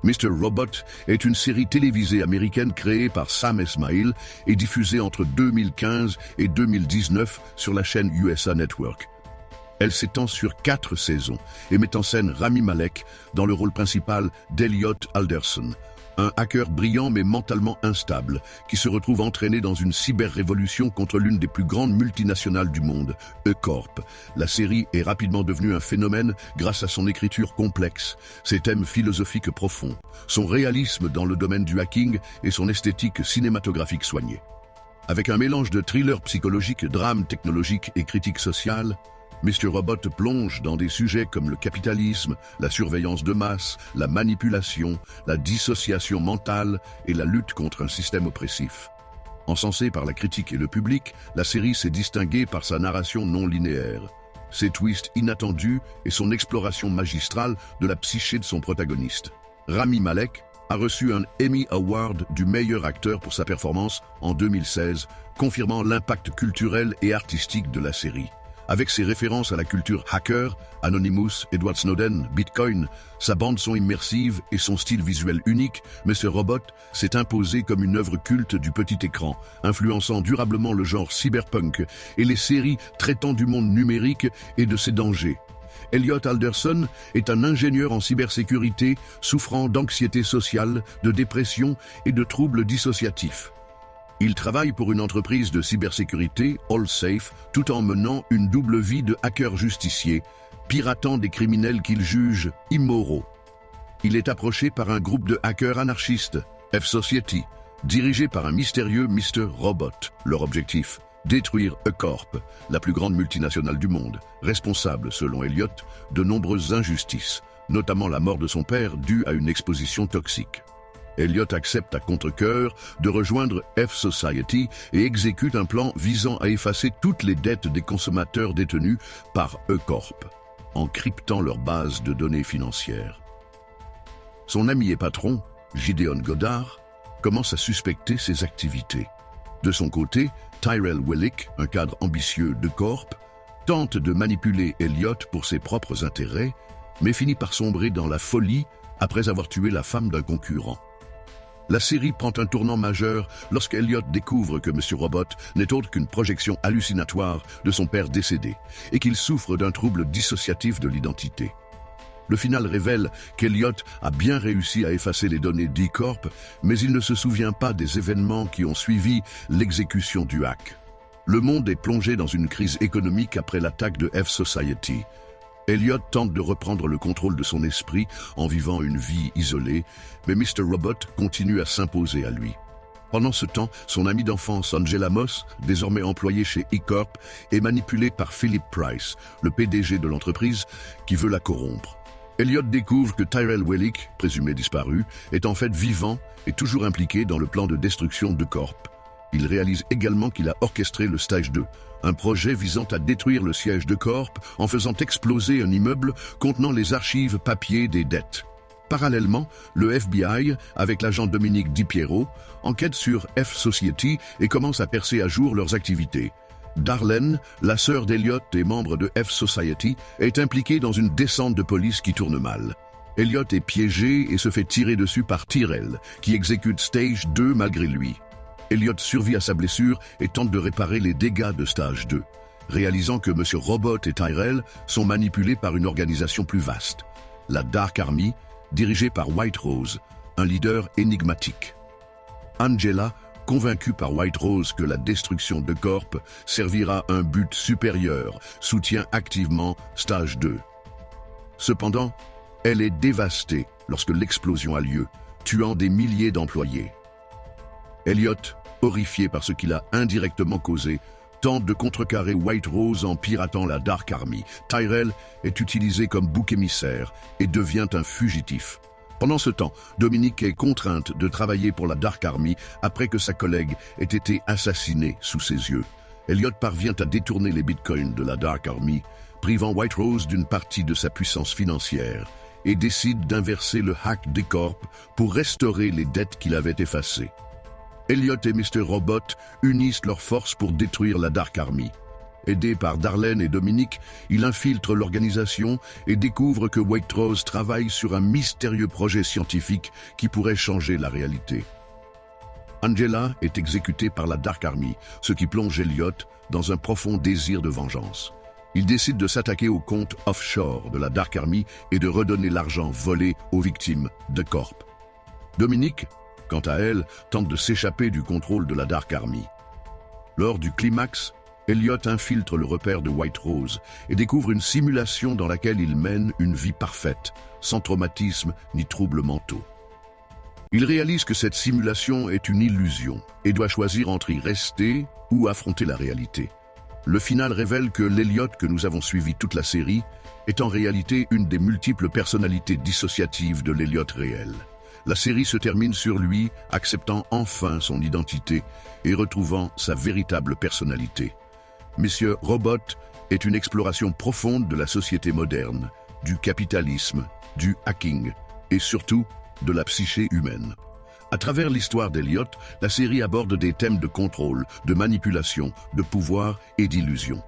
Mr. Robot est une série télévisée américaine créée par Sam Esmail et diffusée entre 2015 et 2019 sur la chaîne USA Network. Elle s'étend sur 4 saisons et met en scène Rami Malek dans le rôle principal d'Elliot Alderson, un hacker brillant mais mentalement instable qui se retrouve entraîné dans une cyber-révolution contre l'une des plus grandes multinationales du monde, E-Corp. La série est rapidement devenue un phénomène grâce à son écriture complexe, ses thèmes philosophiques profonds, son réalisme dans le domaine du hacking et son esthétique cinématographique soignée. Avec un mélange de thriller psychologique, drame technologique et critique sociale, Mr. Robot plonge dans des sujets comme le capitalisme, la surveillance de masse, la manipulation, la dissociation mentale et la lutte contre un système oppressif. Encensée par la critique et le public, la série s'est distinguée par sa narration non linéaire, ses twists inattendus et son exploration magistrale de la psyché de son protagoniste. Rami Malek a reçu un Emmy Award du meilleur acteur pour sa performance en 2016, confirmant l'impact culturel et artistique de la série. Avec ses références à la culture hacker, Anonymous, Edward Snowden, Bitcoin, sa bande-son immersive et son style visuel unique, Mr. Robot s'est imposé comme une œuvre culte du petit écran, influençant durablement le genre cyberpunk et les séries traitant du monde numérique et de ses dangers. Elliot Alderson est un ingénieur en cybersécurité souffrant d'anxiété sociale, de dépression et de troubles dissociatifs. Il travaille pour une entreprise de cybersécurité, AllSafe, tout en menant une double vie de hacker justicier, piratant des criminels qu'il juge immoraux. Il est approché par un groupe de hackers anarchistes, F-Society, dirigé par un mystérieux Mr. Robot. Leur objectif, détruire E-Corp, la plus grande multinationale du monde, responsable, selon Elliot, de nombreuses injustices, notamment la mort de son père due à une exposition toxique. Elliot accepte à contre-cœur de rejoindre F-Society et exécute un plan visant à effacer toutes les dettes des consommateurs détenus par E-Corp, en cryptant leur base de données financières. Son ami et patron, Gideon Goddard, commence à suspecter ses activités. De son côté, Tyrell Wellick, un cadre ambitieux d'E-Corp, tente de manipuler Elliot pour ses propres intérêts, mais finit par sombrer dans la folie après avoir tué la femme d'un concurrent. La série prend un tournant majeur lorsqu'Elliot découvre que M. Robot n'est autre qu'une projection hallucinatoire de son père décédé et qu'il souffre d'un trouble dissociatif de l'identité. Le final révèle qu'Elliot a bien réussi à effacer les données d'E-Corp, mais il ne se souvient pas des événements qui ont suivi l'exécution du hack. Le monde est plongé dans une crise économique après l'attaque de F-Society. Elliot tente de reprendre le contrôle de son esprit en vivant une vie isolée, mais Mr. Robot continue à s'imposer à lui. Pendant ce temps, son ami d'enfance Angela Moss, désormais employée chez E-Corp, est manipulée par Philip Price, le PDG de l'entreprise, qui veut la corrompre. Elliot découvre que Tyrell Wellick, présumé disparu, est en fait vivant et toujours impliqué dans le plan de destruction d'E-Corp. Il réalise également qu'il a orchestré le Stage 2, un projet visant à détruire le siège d'E-Corp en faisant exploser un immeuble contenant les archives papier des dettes. Parallèlement, le FBI, avec l'agent Dominique DiPiero, enquête sur F-Society et commence à percer à jour leurs activités. Darlene, la sœur d'Elliot et membre de F-Society, est impliquée dans une descente de police qui tourne mal. Elliot est piégé et se fait tirer dessus par Tyrell, qui exécute Stage 2 malgré lui. Elliot survit à sa blessure et tente de réparer les dégâts de Stage 2, réalisant que M. Robot et Tyrell sont manipulés par une organisation plus vaste, la Dark Army, dirigée par White Rose, un leader énigmatique. Angela, convaincue par White Rose que la destruction d'E-Corp servira un but supérieur, soutient activement Stage 2. Cependant, elle est dévastée lorsque l'explosion a lieu, tuant des milliers d'employés. Elliot, horrifié par ce qu'il a indirectement causé, tente de contrecarrer White Rose en piratant la Dark Army. Tyrell est utilisé comme bouc émissaire et devient un fugitif. Pendant ce temps, Dominique est contrainte de travailler pour la Dark Army après que sa collègue ait été assassinée sous ses yeux. Elliot parvient à détourner les bitcoins de la Dark Army, privant White Rose d'une partie de sa puissance financière, et décide d'inverser le hack d'E-Corp pour restaurer les dettes qu'il avait effacées. Elliot et Mr. Robot unissent leurs forces pour détruire la Dark Army. Aidé par Darlene et Dominique, il infiltre l'organisation et découvre que Waitrose travaille sur un mystérieux projet scientifique qui pourrait changer la réalité. Angela est exécutée par la Dark Army, ce qui plonge Elliot dans un profond désir de vengeance. Il décide de s'attaquer au compte offshore de la Dark Army et de redonner l'argent volé aux victimes de Corp. Dominique, quant à elle, tente de s'échapper du contrôle de la Dark Army. Lors du climax, Elliot infiltre le repère de Waitrose et découvre une simulation dans laquelle il mène une vie parfaite, sans traumatisme ni troubles mentaux. Il réalise que cette simulation est une illusion et doit choisir entre y rester ou affronter la réalité. Le final révèle que l'Elliot que nous avons suivi toute la série est en réalité une des multiples personnalités dissociatives de l'Elliot réel. La série se termine sur lui, acceptant enfin son identité et retrouvant sa véritable personnalité. Monsieur Robot est une exploration profonde de la société moderne, du capitalisme, du hacking et surtout de la psyché humaine. À travers l'histoire d'Elliot, la série aborde des thèmes de contrôle, de manipulation, de pouvoir et d'illusion.